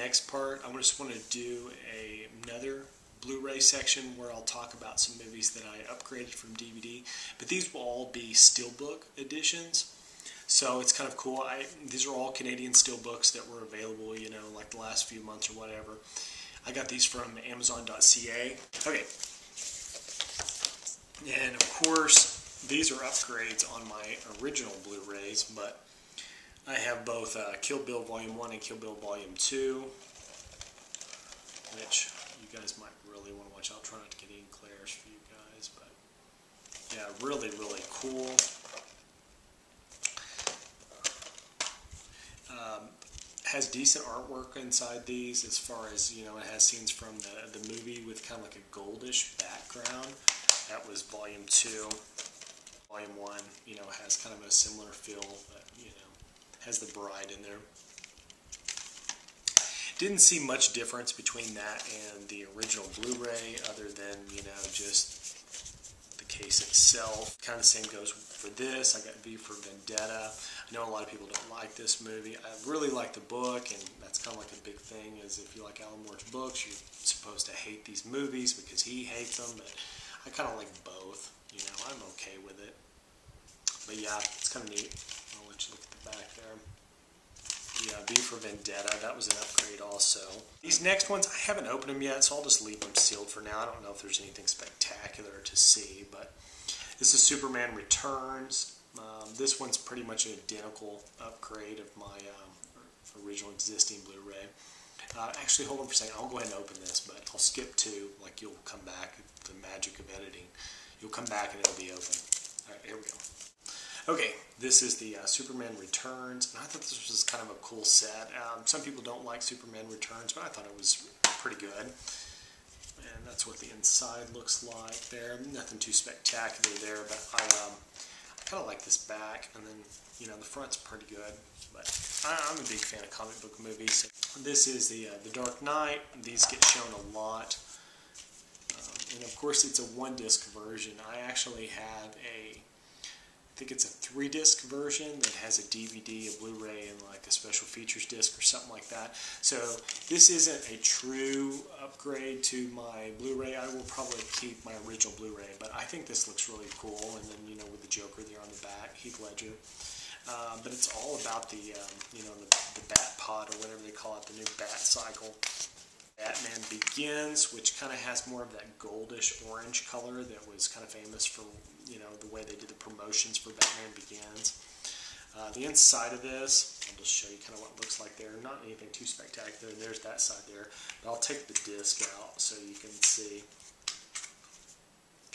next part, I just want to do another Blu-ray section where I'll talk about some movies that I upgraded from DVD. But these will all be Steelbook editions. So it's kind of cool. These are all Canadian Steelbooks that were available, you know, like the last few months or whatever. I got these from Amazon.ca. Okay. And of course, these are upgrades on my original Blu-rays, but I have both Kill Bill Volume 1 and Kill Bill Volume 2, which you guys might really want to watch. I'll try not to get any glares for you guys, but yeah, really, really cool. Has decent artwork inside these as far as, you know, it has scenes from the movie with kind of like a goldish background. That was Volume 2. Volume 1, you know, has kind of a similar feel, but, you know, has the bride in there. Didn't see much difference between that and the original Blu-ray other than, you know, just the case itself. Kind of the same goes for this. I got V for Vendetta. I know a lot of people don't like this movie. I really like the book, and that's kind of like a big thing, is if you like Alan Moore's books, you're supposed to hate these movies because he hates them, but I kind of like both. You know, I'm okay with it. But yeah, it's kind of neat. I'll let you look at the back there. Yeah, V for Vendetta, that was an upgrade also. These next ones, I haven't opened them yet, so I'll just leave them sealed for now. I don't know if there's anything spectacular to see, but this is Superman Returns. This one's pretty much an identical upgrade of my original existing Blu-ray. Actually, hold on for a second. I'll go ahead and open this, but I'll skip to, like, you'll come back, the magic of editing. You'll come back and it'll be open. All right, here we go. Okay, this is the Superman Returns, and I thought this was kind of a cool set. Some people don't like Superman Returns, but I thought it was pretty good. And that's what the inside looks like there. Nothing too spectacular there, but I kind of like this back, and then, you know, the front's pretty good. But I'm a big fan of comic book movies. This is the Dark Knight. These get shown a lot. And of course, it's a one-disc version. I actually have I think it's a 3-disc version that has a DVD, a Blu-ray, and like a special features disc or something like that. So this isn't a true upgrade to my Blu-ray. I will probably keep my original Blu-ray, but I think this looks really cool. And then, you know, with the Joker there on the back, Heath Ledger. But it's all about the, you know, the Bat Pod, or whatever they call it, the new Bat Cycle. Batman Begins, which kind of has more of that goldish orange color that was kind of famous for, you know, the way they did the promotions for Batman Begins. The inside of this, I'll just show you kind of what it looks like there. Not anything too spectacular. There's that side there. But I'll take the disc out so you can see.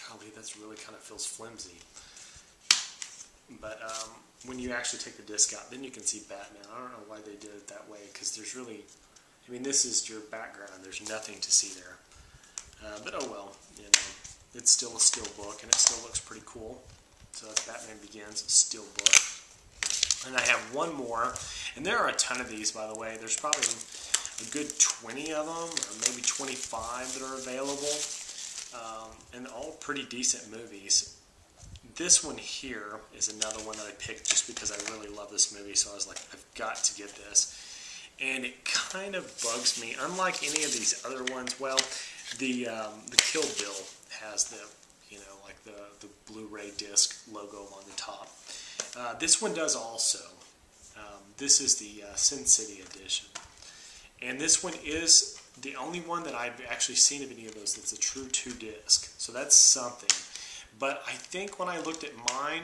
Golly, that's really kind of feels flimsy. But when you actually take the disc out, then you can see Batman. I don't know why they did it that way, because there's really, I mean, this is your background. There's nothing to see there. But oh well, you know, it's still a steel book, and it still looks pretty cool. So that's Batman Begins, a steel book. And I have one more, and there are a ton of these, by the way. There's probably a good 20 of them, or maybe 25 that are available, and all pretty decent movies. This one here is another one that I picked just because I really love this movie, so I was like, I've got to get this. And it kind of bugs me. Unlike any of these other ones, well, the Kill Bill has the, you know, like the Blu-ray disc logo on the top. This one does also. This is the Sin City edition. And this one is the only one that I've actually seen of any of those that's a true 2-disc. So that's something. But I think when I looked at mine,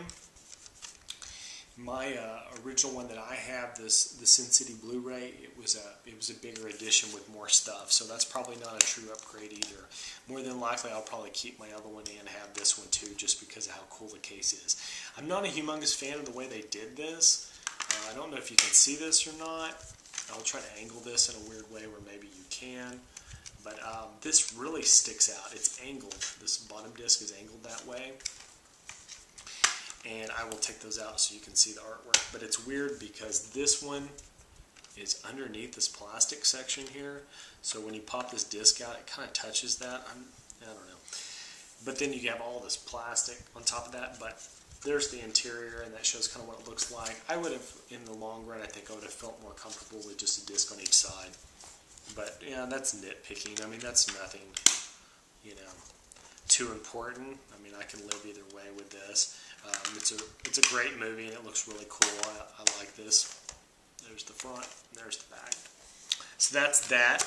my original one that I have, the Sin City Blu-ray, it was a bigger edition with more stuff, so that's probably not a true upgrade either. More than likely, I'll probably keep my other one and have this one too, just because of how cool the case is. I'm not a humongous fan of the way they did this. I don't know if you can see this or not. I'll try to angle this in a weird way where maybe you can. But this really sticks out. It's angled. This bottom disc is angled that way. And I will take those out so you can see the artwork. But it's weird because this one is underneath this plastic section here. So when you pop this disc out, it kind of touches that. I don't know. But then you have all this plastic on top of that. But there's the interior, and that shows kind of what it looks like. I would have, in the long run, I think I would have felt more comfortable with just a disc on each side. But yeah, that's nitpicking. I mean, that's nothing, you know, too important. I mean, I can live either way with this. It's a great movie and it looks really cool. I like this. There's the front, and there's the back. So that's that,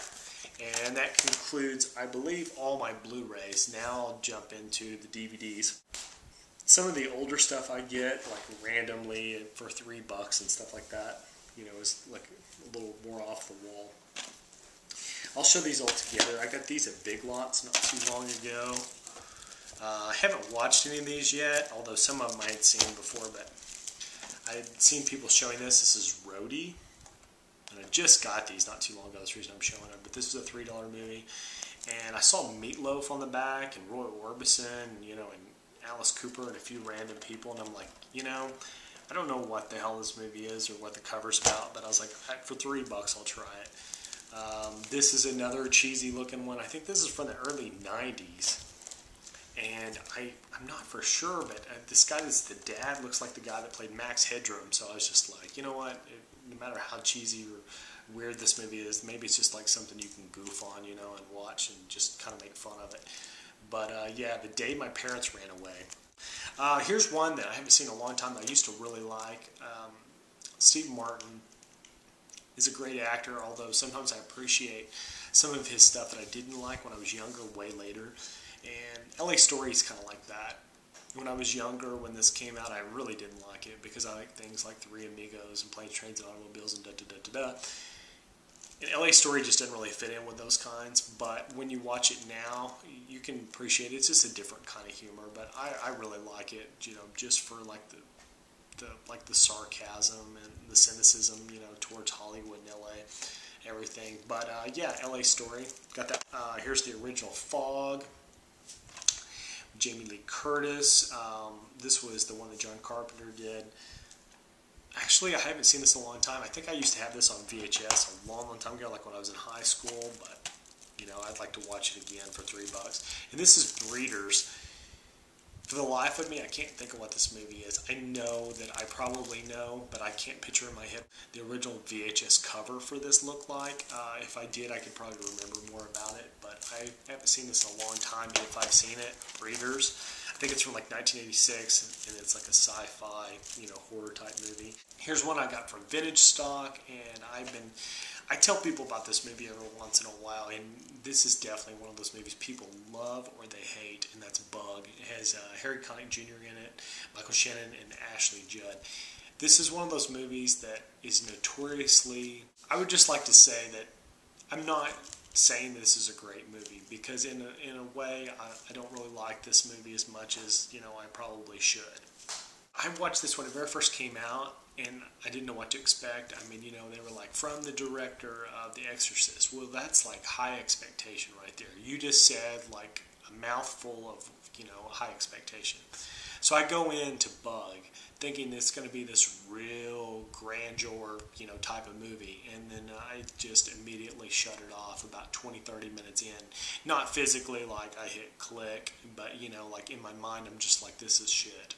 and that concludes, I believe, all my Blu-rays. Now I'll jump into the DVDs. Some of the older stuff I get, like randomly for $3 and stuff like that, you know, is like a little more off the wall. I'll show these all together. I got these at Big Lots not too long ago. I haven't watched any of these yet, although some of them I had seen before, but I had seen people showing this. This is Roadie, and I just got these not too long ago. That's the reason I'm showing them. But this is a $3 movie, and I saw Meatloaf on the back, and Roy Orbison, you know, and Alice Cooper, and a few random people, and I'm like, you know, I don't know what the hell this movie is or what the cover's about, but I was like, for $3, I'll try it. This is another cheesy looking one. I think this is from the early 90s. And I'm not for sure, but this guy that's the dad looks like the guy that played Max Headroom, so I was just like, you know what, no matter how cheesy or weird this movie is, maybe it's just like something you can goof on, you know, and watch and just kind of make fun of it. But yeah, The Day My Parents Ran Away. Here's one that I haven't seen in a long time that I used to really like. Steve Martin is a great actor, although sometimes I appreciate some of his stuff that I didn't like when I was younger, way later. And LA Story is kind of like that. When I was younger, when this came out, I really didn't like it because I like things like Three Amigos and Planes, Trains, and Automobiles and da-da-da-da-da. And LA Story just didn't really fit in with those kinds, but when you watch it now, you can appreciate it. It's just a different kind of humor, but I really like it, you know, just for like the sarcasm and the cynicism, you know, towards Hollywood and LA, everything. But yeah, LA Story, got that. Here's the original Fog. Jamie Lee Curtis. This was the one that John Carpenter did. Actually, I haven't seen this in a long time. I think I used to have this on VHS a long, long time ago, like when I was in high school, but, you know, I'd like to watch it again for $3. And this is Breeders. For the life of me, I can't think of what this movie is. I know that I probably know, but I can't picture in my head the original VHS cover for this looked like. If I did, I could probably remember more about it, but I haven't seen this in a long time. If I've seen it, Breeders. I think it's from like 1986, and it's like a sci-fi, you know, horror type movie. Here's one I got from Vintage Stock, and I tell people about this movie every once in a while, and this is definitely one of those movies people love or they hate, and that's Bug. It has Harry Connick Jr. in it, Michael Shannon, and Ashley Judd. This is one of those movies that is notoriously, I would just like to say that I'm not saying this is a great movie, because in a way, I don't really like this movie as much as, you know, I probably should. I watched this when it very first came out, and I didn't know what to expect. I mean, you know, they were like, from the director of The Exorcist. Well, that's like high expectation right there. You just said like a mouthful of, you know, high expectation. So I go into Bug thinking it's going to be this real grandeur, you know, type of movie, and then I just immediately shut it off about 20-30 minutes in. Not physically, like I hit click, but, you know, like in my mind I'm just like, this is shit.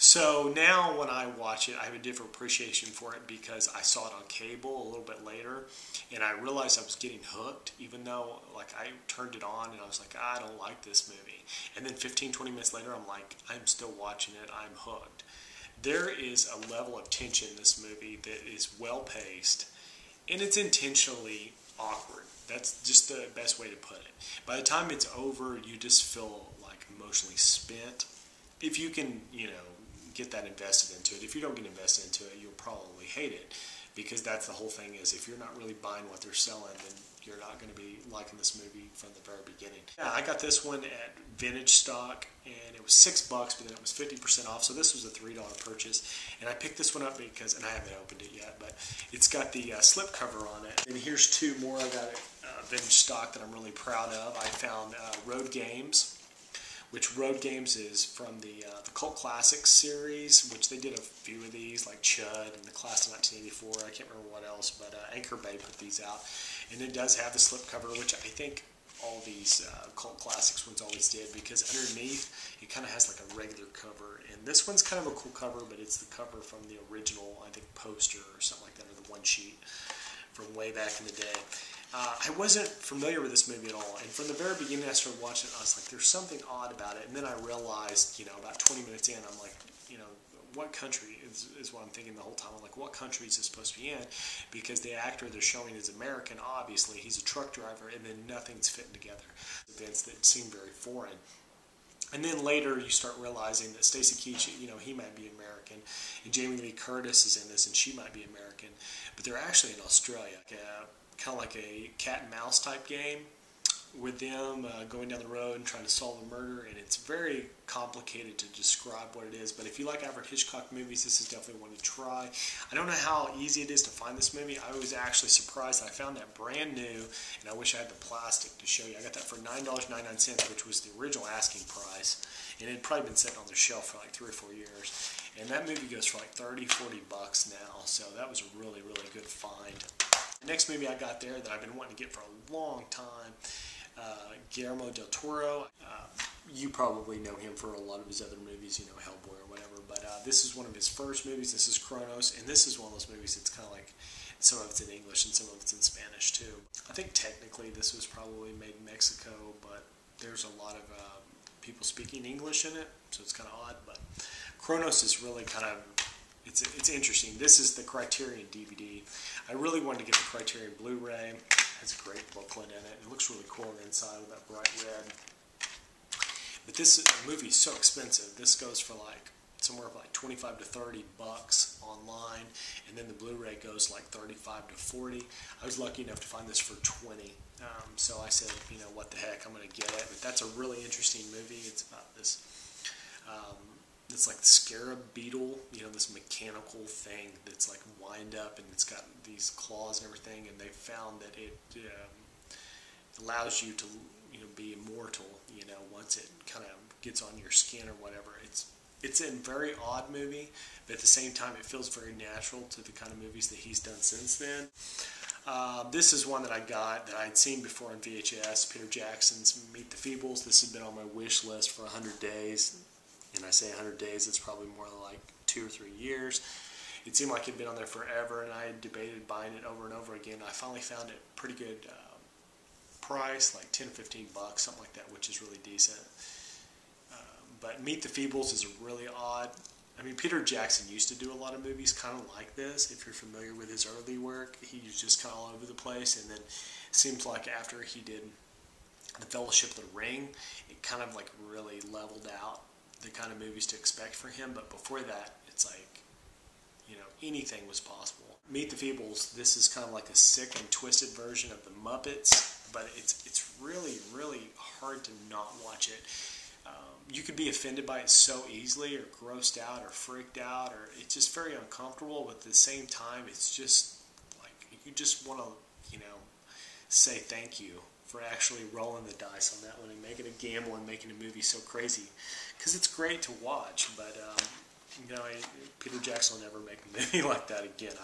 So now when I watch it, I have a different appreciation for it because I saw it on cable a little bit later, and I realized I was getting hooked, even though like I turned it on and I was like, I don't like this movie. And then 15-20 minutes later, I'm like, I'm still watching it, I'm hooked. There is a level of tension in this movie that is well paced, and it's intentionally awkward. That's just the best way to put it. By the time it's over, you just feel like emotionally spent. If you can, you know, get that invested into it. If you don't get invested into it, you'll probably hate it, because that's the whole thing, is if you're not really buying what they're selling, then you're not going to be liking this movie from the very beginning. Yeah, I got this one at Vintage Stock, and it was $6, but then it was 50% off, so this was a $3 purchase. And I picked this one up because, and I haven't opened it yet, but it's got the slip cover on it. And here's two more I got at Vintage Stock that I'm really proud of. I found Road Games, which Road Games is from the Cult Classics series, which they did a few of these, like Chud and the Class of 1984. I can't remember what else, but Anchor Bay put these out. And it does have the slipcover, which I think all these Cult Classics ones always did, because underneath it kind of has like a regular cover. And this one's kind of a cool cover, but it's the cover from the original, I think, poster or something like that, or the one sheet from way back in the day. I wasn't familiar with this movie at all, and from the very beginning I started watching it, I was like, there's something odd about it, and then I realized, about 20 minutes in, I'm like, what country is what I'm thinking the whole time. I'm like, what country is this supposed to be in? Because the actor they're showing is American, obviously. He's a truck driver, and then nothing's fitting together. Events that seem very foreign. And then later you start realizing that Stacy Keach, he might be American, and Jamie Lee Curtis is in this, and she might be American, but they're actually in Australia. Kind of like a cat and mouse type game with them going down the road and trying to solve a murder, and it's very complicated to describe what it is, but if you like Alfred Hitchcock movies, this is definitely one to try. I don't know how easy it is to find this movie. I was actually surprised. I found that brand new, and I wish I had the plastic to show you. I got that for $9.99, which was the original asking price, and it had probably been sitting on their shelf for like 3 or 4 years, and that movie goes for like 30, 40 bucks now, so that was a really, really good find. The next movie I got there that I've been wanting to get for a long time, Guillermo del Toro. You probably know him for a lot of his other movies, Hellboy or whatever, but this is one of his first movies. This is Kronos, and this is one of those movies that's kind of like, some of it's in English and some of it's in Spanish too. I think technically this was probably made in Mexico, but there's a lot of people speaking English in it, so it's kind of odd, but Kronos is really kind of, it's interesting. This is the Criterion DVD. I really wanted to get the Criterion Blu-ray. It has a great booklet in it. It looks really cool on the inside with that bright red. But this movie is so expensive. This goes for like somewhere like 25 to 30 bucks online, and then the Blu-ray goes like 35 to 40. I was lucky enough to find this for 20. So I said, what the heck, I'm going to get it. But that's a really interesting movie. It's about this, it's like the scarab beetle, this mechanical thing that's like wind up, and it's got these claws and everything, and they found that it allows you to, be immortal, once it kind of gets on your skin or whatever. It's a very odd movie, but at the same time it feels very natural to the kind of movies that he's done since then. This is one that I got that I'd seen before on VHS, Peter Jackson's Meet the Feebles. This has been on my wish list for 100 days. And I say 100 days, it's probably more like 2 or 3 years. It seemed like it had been on there forever, and I had debated buying it over and over again. I finally found it pretty good price, like 10 or 15 bucks, something like that, which is really decent. But Meet the Feebles is really odd. I mean, Peter Jackson used to do a lot of movies kind of like this. If you're familiar with his early work, he was just kind of all over the place, and then it seems like after he did The Fellowship of the Ring, it kind of like really leveled out the kind of movies to expect for him. But before that, it's like, anything was possible. Meet the Feebles, this is kind of like a sick and twisted version of the Muppets, but it's really, really hard to not watch it. You could be offended by it so easily, or grossed out, or freaked out, or it's just very uncomfortable, but at the same time, it's just like, you just want to, say thank you for actually rolling the dice on that one and making a gamble and making a movie so crazy, because it's great to watch, but Peter Jackson will never make a movie like that again,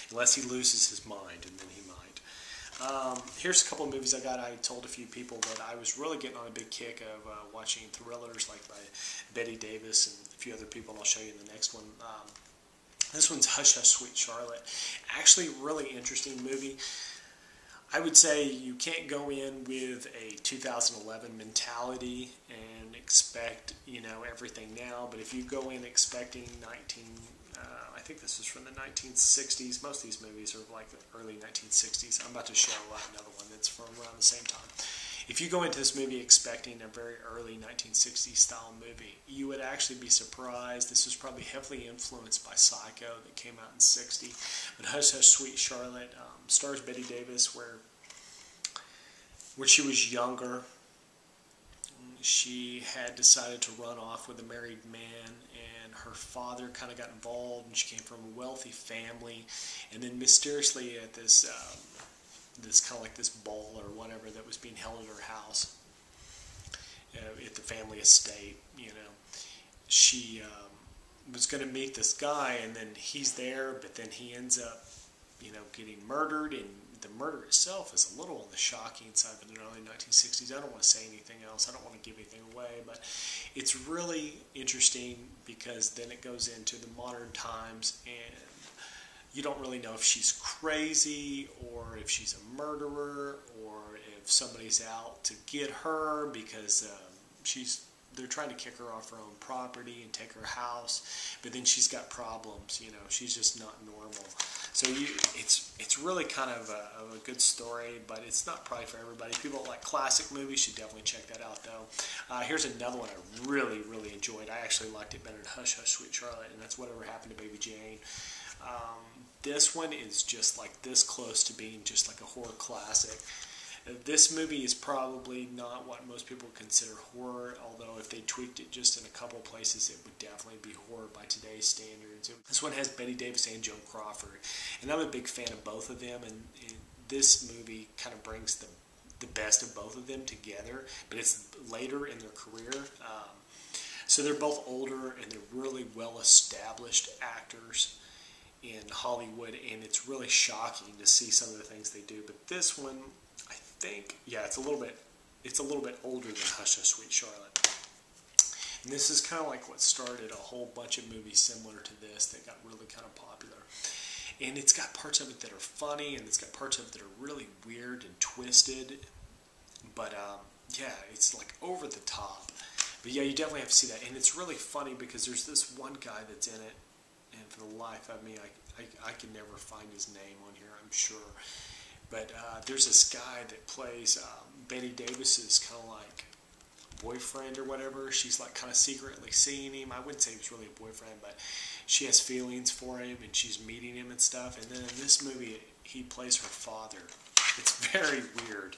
unless he loses his mind, and then he might. Here's a couple of movies I got. I told a few people that I was really getting on a big kick of watching thrillers like by Bette Davis and a few other people, and I'll show you in the next one. This one's Hush Hush Sweet Charlotte. Actually, really interesting movie. I would say you can't go in with a 2011 mentality and expect, everything now. But if you go in expecting I think this is from the 1960s. Most of these movies are like the early 1960s. I'm about to show another one that's from around the same time. If you go into this movie expecting a very early 1960s style movie, you would actually be surprised. This was probably heavily influenced by Psycho that came out in '60. But Hush Hush Sweet Charlotte stars Bette Davis, where when she was younger, she had decided to run off with a married man, and her father kind of got involved, and she came from a wealthy family, and then mysteriously at this this kind of like this ball or whatever that was being held at her house, at the family estate, she was going to meet this guy, and then he's there, but then he ends up, getting murdered, and the murder itself is a little on the shocking side, but in the early 1960s, I don't want to say anything else, I don't want to give anything away, but it's really interesting because then it goes into the modern times, and you don't really know if she's crazy or if she's a murderer or if somebody's out to get her because they're trying to kick her off her own property and take her house, but then she's got problems, you know, she's just not normal. So it's really kind of a good story, but it's not probably for everybody. People that like classic movies should definitely check that out, though. Here's another one I really, really enjoyed. I actually liked it better than Hush Hush Sweet Charlotte, and that's Whatever Happened to Baby Jane. This one is just like this close to being just like a horror classic. This movie is probably not what most people consider horror, although if they tweaked it just in a couple places, it would definitely be horror by today's standards. This one has Bette Davis and Joan Crawford, and I'm a big fan of both of them, and this movie kind of brings the best of both of them together, but it's later in their career. So they're both older, and they're really well-established actors in Hollywood, and it's really shocking to see some of the things they do. But this one, I think, yeah, it's a little bit older than Hush Hush Sweet Charlotte. And this is kind of like what started a whole bunch of movies similar to this that got really kind of popular. And it's got parts of it that are funny, and it's got parts of it that are really weird and twisted. But yeah, it's like over the top. But yeah, you definitely have to see that. And it's really funny because there's this one guy that's in it, and for the life of me, I can never find his name on here, I'm sure. But there's this guy that plays Bette Davis's kind of like boyfriend or whatever. She's like kind of secretly seeing him. I wouldn't say he was really a boyfriend, but she has feelings for him, and she's meeting him and stuff. And then in this movie, he plays her father. It's very weird.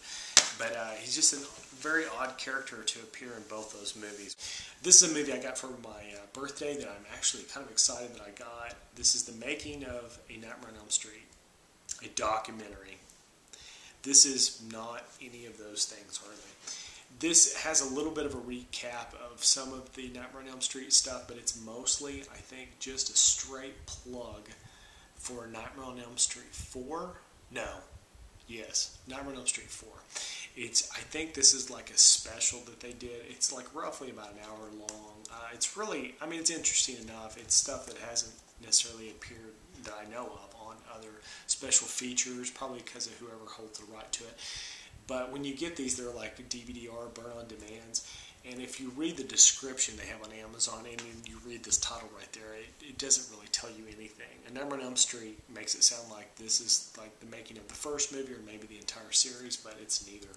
But he's just a very odd character to appear in both those movies. This is a movie I got for my birthday that I'm actually kind of excited that I got. This is The Making of A Nightmare on Elm Street, a documentary. This is not any of those things, hardly. This has a little bit of a recap of some of the Nightmare on Elm Street stuff, but it's mostly, I think, just a straight plug for Nightmare on Elm Street 4. No. Yes, Nightmare on Elm Street 4. I think this is like a special that they did. It's like roughly about an hour long. It's really, I mean, it's interesting enough. It's stuff that hasn't necessarily appeared that I know of on other special features, probably because of whoever holds the right to it. But when you get these, they're like DVD-R, burn-on-demands. And if you read the description they have on Amazon and you read this title right there, it doesn't really tell you anything. And Nightmare on Elm Street makes it sound like this is like the making of the first movie or maybe the entire series, but it's neither.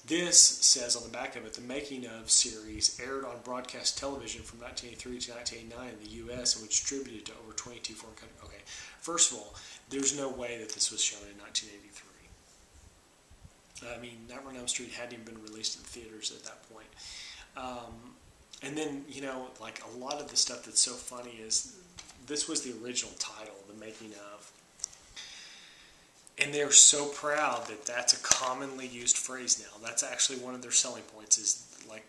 This says on the back of it, the making of series aired on broadcast television from 1983 to 1989 in the U.S. and was distributed to over 22 foreign countries. Okay, first of all, there's no way that this was shown in 1983. I mean, Nightmare on Elm Street hadn't even been released in theaters at that point. And then, you know, like a lot of the stuff that's so funny is this was the original title, The Making of. And they're so proud that that's a commonly used phrase now. That's actually one of their selling points is like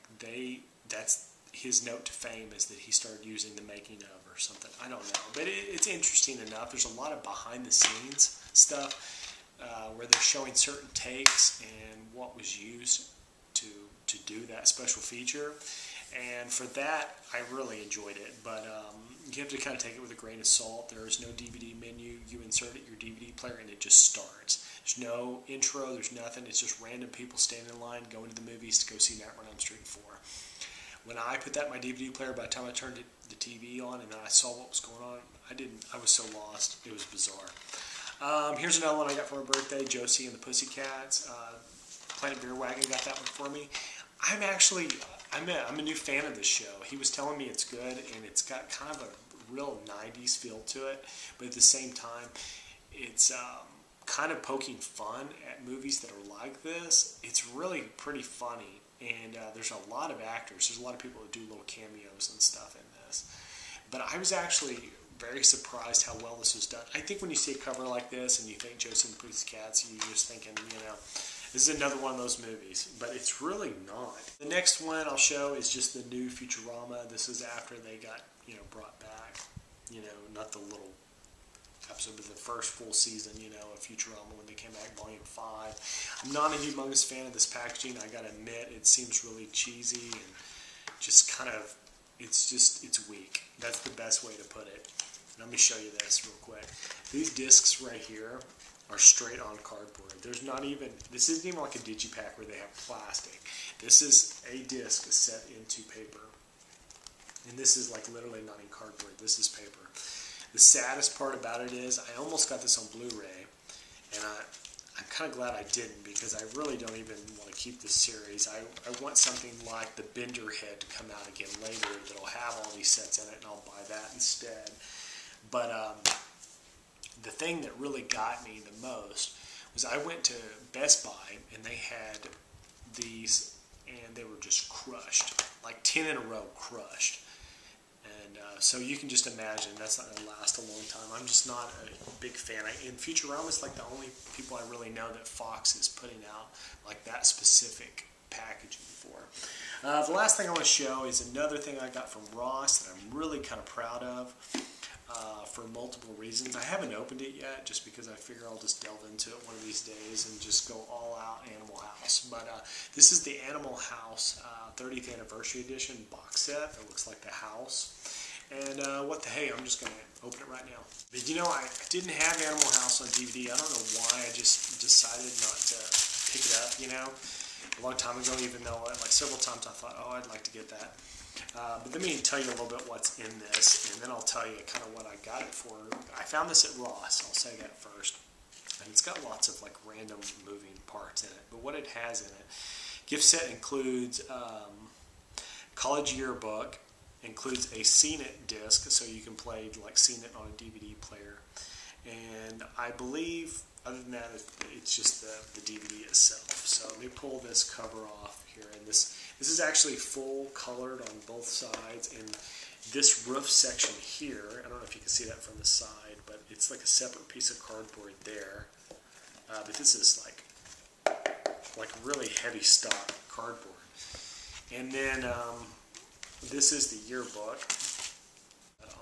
that's his note to fame is that he started using The Making of or something. I don't know. But it's interesting enough. There's a lot of behind the scenes stuff. Where they're showing certain takes and what was used to do that special feature. And for that, I really enjoyed it. But you have to kind of take it with a grain of salt. There is no DVD menu. You insert it in your DVD player and it just starts. There's no intro. There's nothing. It's just random people standing in line going to the movies to go see Nightmare on Elm Street 4. When I put that in my DVD player, by the time I turned the TV on and then I saw what was going on, I was so lost. It was bizarre. Here's another one I got for my birthday, Josie and the Pussycats. Planet Beer Wagon got that one for me. I'm a new fan of this show. He was telling me it's good, and it's got kind of a real 90s feel to it, but at the same time, it's kind of poking fun at movies that are like this. It's really pretty funny, and there's a lot of actors. There's a lot of people that do little cameos and stuff in this. But I was actually very surprised how well this was done. I think when you see a cover like this and you think Josie and the Pussycats, you're just thinking, you know, this is another one of those movies. But it's really not. The next one I'll show is just the new Futurama. This is after they got, you know, brought back, you know, not the little episode, but the first full season, you know, of Futurama when they came back, Volume 5. I'm not a humongous fan of this packaging. I gotta admit, it seems really cheesy and just kind of, it's weak. That's the best way to put it. And let me show you this real quick. These discs right here are straight on cardboard. This isn't even like a digipack where they have plastic. This is a disc set into paper. And this is like literally not in cardboard. This is paper. The saddest part about it is I almost got this on Blu-ray, and I'm kind of glad I didn't, because I really don't even want to keep this series. I want something like the Bender Head to come out again later that'll have all these sets in it, and I'll buy that instead. But the thing that really got me the most was I went to Best Buy, and they had these, and they were just crushed, like 10 in a row crushed. And so you can just imagine that's not going to last a long time. I'm just not a big fan. In Futurama, it's like the only people I really know that Fox is putting out like that specific packaging for. The last thing I want to show is another thing I got from Ross that I'm really kind of proud of for multiple reasons. I haven't opened it yet just because I figure I'll just delve into it one of these days and just go all out Animal House. But this is the Animal House 30th Anniversary Edition box set that looks like the house. And what the hey, I'm just going to open it right now. But you know, I didn't have Animal House on DVD. I don't know why. I just decided not to pick it up, you know, a long time ago, even though like several times I thought, oh, I'd like to get that. But let me tell you a little bit what's in this, and then I'll tell you kind of what I got it for. I found this at Ross, I'll say that first. And it's got lots of like random moving parts in it. But what it has in it, gift set includes college yearbook, includes a Scene It disc, so you can play like Scene It on a DVD player. And I believe, other than that, it's just the DVD itself. So let me pull this cover off here, and this is actually full colored on both sides. And this roof section here, I don't know if you can see that from the side, but it's like a separate piece of cardboard there. But this is like really heavy stock cardboard. And then this is the yearbook.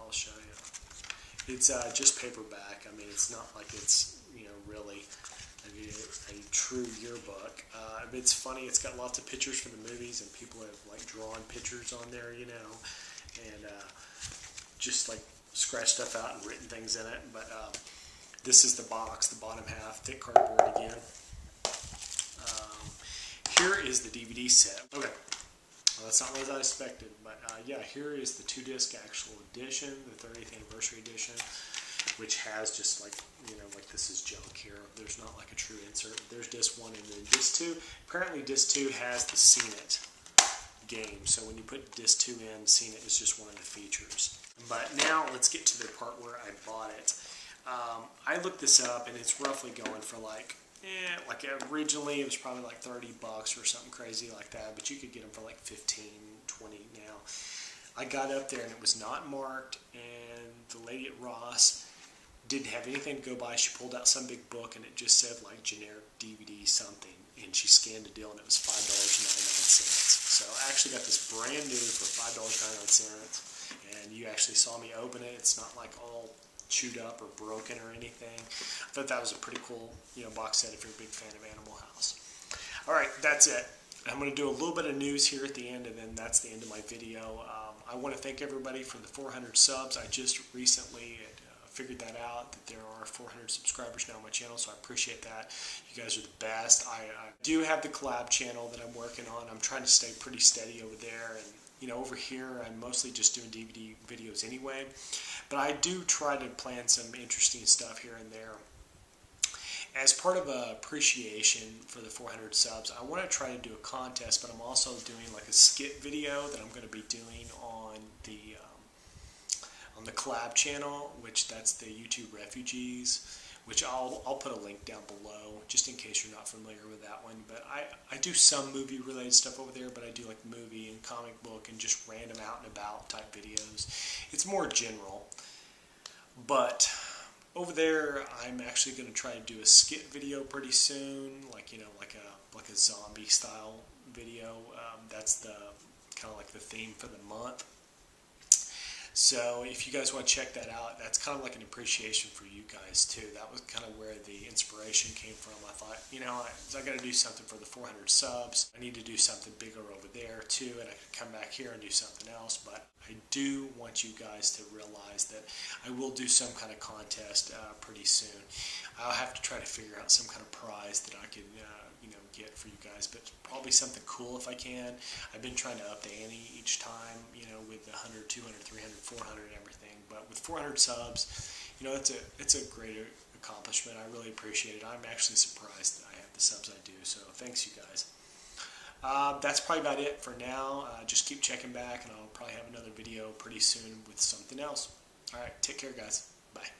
I'll show you. It's just paperback. I mean, it's not like it's, you know, really a true yearbook. It's funny. It's got lots of pictures from the movies, and people have like drawn pictures on there, you know, and just like scratched stuff out and written things in it. But this is the box, the bottom half, thick cardboard again. Here is the DVD set. Okay. Well, that's not what I expected, but yeah, here is the 2-disc actual edition, the 30th Anniversary Edition, which has just like, you know, like this is junk here. There's not like a true insert. There's disc 1 and then disc 2. Apparently disc 2 has the Scene It game, so when you put disc 2 in, Scene It is just one of the features. But now let's get to the part where I bought it. I looked this up, and it's roughly going for like originally it was probably like $30 or something crazy like that, but you could get them for like 15, 20 now. I got up there and it was not marked, and the lady at Ross didn't have anything to go by. She pulled out some big book and it just said like generic DVD something, and she scanned the deal and it was $5.99. So I actually got this brand new for $5.99, and you actually saw me open it. It's not like all chewed up or broken or anything. I thought that was a pretty cool, you know, box set if you're a big fan of Animal House. All right, that's it. I'm going to do a little bit of news here at the end, and then that's the end of my video. I want to thank everybody for the 400 subs. I just recently figured that out, that there are 400 subscribers now on my channel, so I appreciate that. You guys are the best. I do have the collab channel that I'm working on. I'm trying to stay pretty steady over there, and you know, over here I'm mostly just doing DVD videos anyway, but I do try to plan some interesting stuff here and there. As part of an appreciation for the 400 subs, I want to try to do a contest, but I'm also doing like a skit video that I'm going to be doing on the collab channel, which that's the YouTube Refugees, which I'll put a link down below just in case you're not familiar with that one. But I do some movie related stuff over there, but I do like movie and comic book and just random out and about type videos. It's more general. But over there, I'm actually going to try to do a skit video pretty soon, like, you know, like a zombie style video. That's the kind of like the theme for the month. So if you guys want to check that out, that's kind of like an appreciation for you guys too. That was kind of where the inspiration came from. I thought, you know, I got to do something for the 400 subs. I need to do something bigger over there too, and I could come back here and do something else. But I do want you guys to realize that I will do some kind of contest pretty soon. I'll have to try to figure out some kind of prize that I can, you know, get for you guys, but probably something cool if I can. I've been trying to up the ante each time, you know, with 100, 200, 300, 400 and everything. But with 400 subs, you know, it's a great accomplishment. I really appreciate it. I'm actually surprised that I have the subs I do, so thanks you guys. That's probably about it for now. Just keep checking back, and I'll probably have another video pretty soon with something else. All right, take care, guys. Bye.